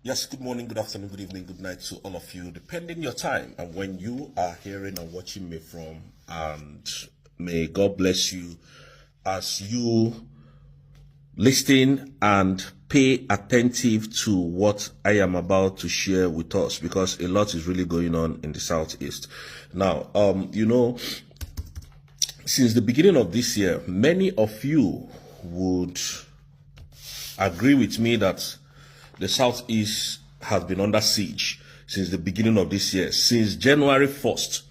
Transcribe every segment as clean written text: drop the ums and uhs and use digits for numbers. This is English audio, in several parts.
Yes, good morning, good afternoon, good evening, good night to all of you, depending your time and when you are hearing and watching me from. And may God bless you as you listen and pay attentive to what I am about to share with us, because a lot is really going on in the Southeast. Now, since the beginning of this year, many of you would agree with me that the Southeast has been under siege since the beginning of this year, since January 1st,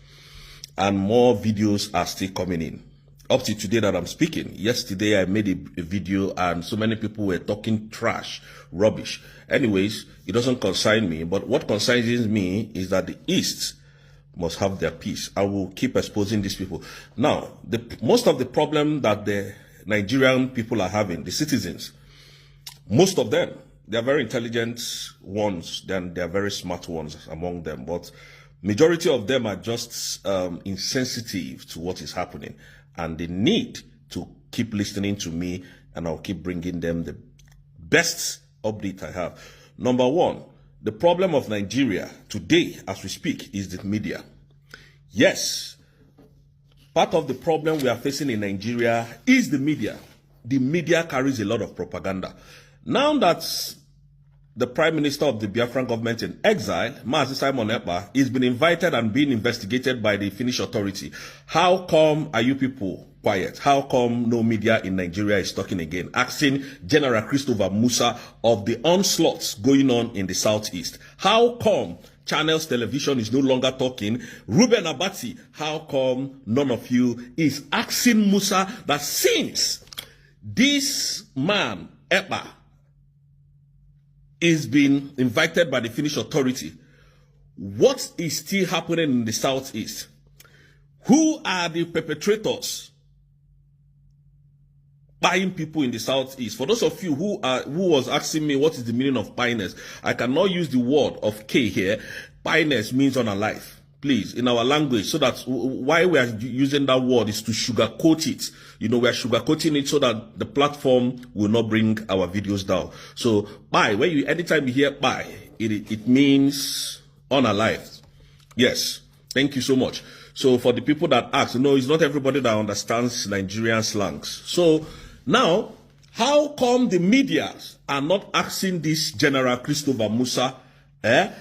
and more videos are still coming in. Up to today that I'm speaking. Yesterday I made a video and so many people were talking trash, rubbish. Anyways, it doesn't concern me, but what concerns me is that the East must have their peace. I will keep exposing these people. Now, most of the problem that the Nigerian people are having, the citizens, most of them, they are very intelligent ones, then they are very smart ones among them, but majority of them are just insensitive to what is happening, and they need to keep listening to me, and I'll keep bringing them the best update I have. Number one, the problem of Nigeria today, as we speak, is the media. Yes, part of the problem we are facing in Nigeria is the media. The media carries a lot of propaganda. Now that the Prime Minister of the Biafran government in exile, Mazi Simon Ekpa, is been invited and being investigated by the Finnish authority, how come are you people quiet? How come no media in Nigeria is talking again? Asking General Christopher Musa of the onslaughts going on in the Southeast. How come Channels Television is no longer talking? Ruben Abati, how come none of you is asking Musa that since this man, Ekpa, is being invited by the Finnish authority, what is still happening in the Southeast? Who are the perpetrators buying people in the Southeast? For those of you who was asking me what is the meaning of pioneers, I cannot use the word of K here. Pioneers means unalive. Please, in our language, so that why we are using that word is to sugarcoat it. We are sugarcoating it so that the platform will not bring our videos down. So, anytime you hear bye, it means unalive. Yes, thank you so much. So, for the people that ask, it's not everybody that understands Nigerian slangs. So, now, how come the media are not asking this General Christopher Musa?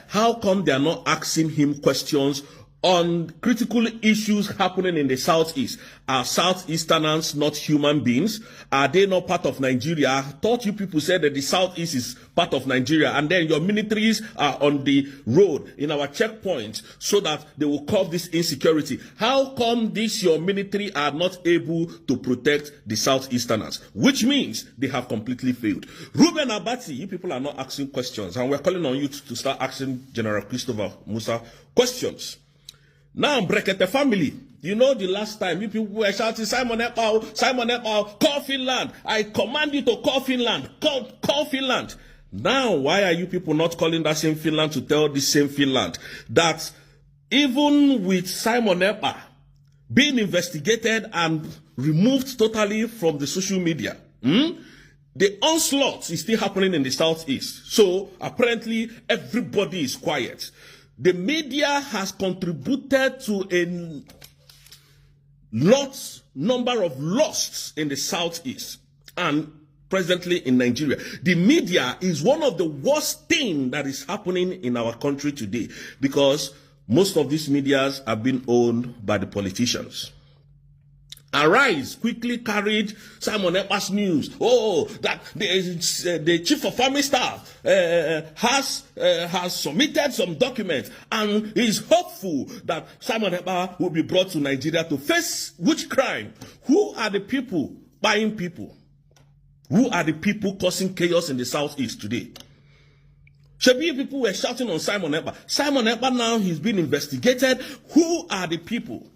How come they are not asking him questions on critical issues happening in the Southeast? Are Southeasterners not human beings? Are they not part of Nigeria? I thought you people said that the Southeast is part of Nigeria, and then your militaries are on the road in our checkpoints so that they will curb this insecurity. How come your military are not able to protect the Southeasterners? Which means they have completely failed. Ruben Abati, you people are not asking questions, and we're calling on you to start asking General Christopher Musa questions. Now, Brekete family, the last time you people were shouting, Simon Ekpa, call Finland. I command you to call Finland. Call Finland. Now, why are you people not calling that same Finland to tell the same Finland that even with Simon Ekpa being investigated and removed totally from the social media, the onslaught is still happening in the Southeast. So, apparently, everybody is quiet. The media has contributed to a number of loss in the Southeast and presently in Nigeria. The media is one of the worst things that is happening in our country today, because most of these medias have been owned by the politicians. Arise quickly carried Simon Ekpa's news. That the chief of army staff has submitted some documents and is hopeful that Simon Ekpa will be brought to Nigeria to face which crime? Who are the people buying people? Who are the people causing chaos in the Southeast today? Shabi people were shouting on Simon Ekpa. Simon Ekpa now he's been investigated. Who are the people?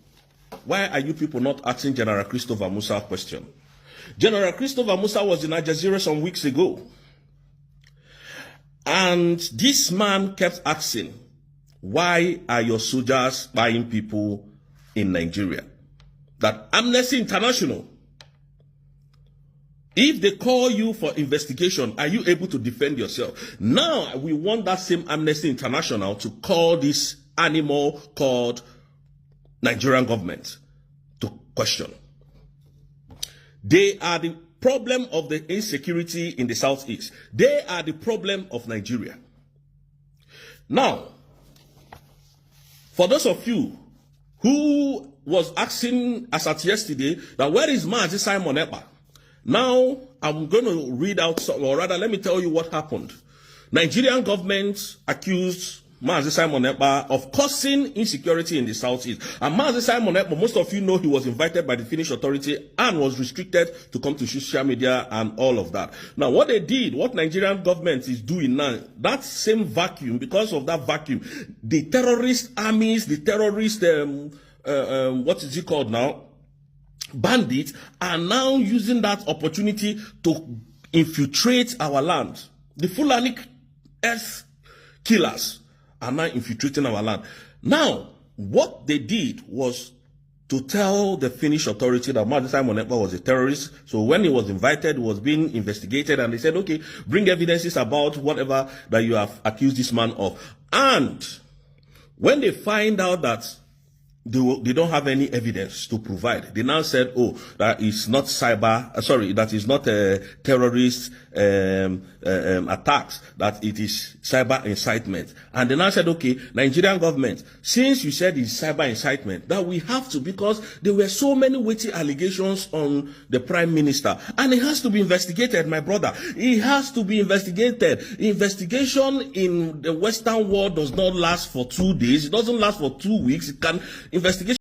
Why are you people not asking General Christopher Musa a question? General Christopher Musa was in Al Jazeera some weeks ago. And this man kept asking, why are your soldiers buying people in Nigeria? That Amnesty International If they call you for investigation, are you able to defend yourself? Now, we want that same Amnesty International to call this animal called Nigerian government to question. They are the problem of the insecurity in the Southeast. They are the problem of Nigeria. Now, for those of you who was asking as at yesterday that where is Mazi Simon Ekpa? Now, I'm going to read out, or rather, let me tell you what happened. Nigerian government accused Mazi Simon Ekpa of causing insecurity in the Southeast. And Mazi Simon Ekpa, most of you know he was invited by the Finnish authority and was restricted to come to social media and all of that. Now, what they did, what Nigerian government is doing now, that same vacuum, because of that vacuum, the terrorist armies, the terrorist, what is it called now? Bandits are now using that opportunity to infiltrate our land. The Fulani earth killers are now infiltrating our land. Now, what they did was to tell the Finnish authority that Mazi Simon Ekpa was a terrorist. So when he was invited, he was being investigated, and they said, okay, bring evidences about whatever that you have accused this man of. And when they find out that they don't have any evidence to provide, they now said, oh, that is not that is not terrorist attacks, that it is cyber incitement. And they now said, okay, Nigerian government, since you said it's cyber incitement, that we have to, because there were so many weighty allegations on the Prime Minister, and it has to be investigated, my brother. It has to be investigated. Investigation in the Western world does not last for 2 days. It doesn't last for 2 weeks. It can investigation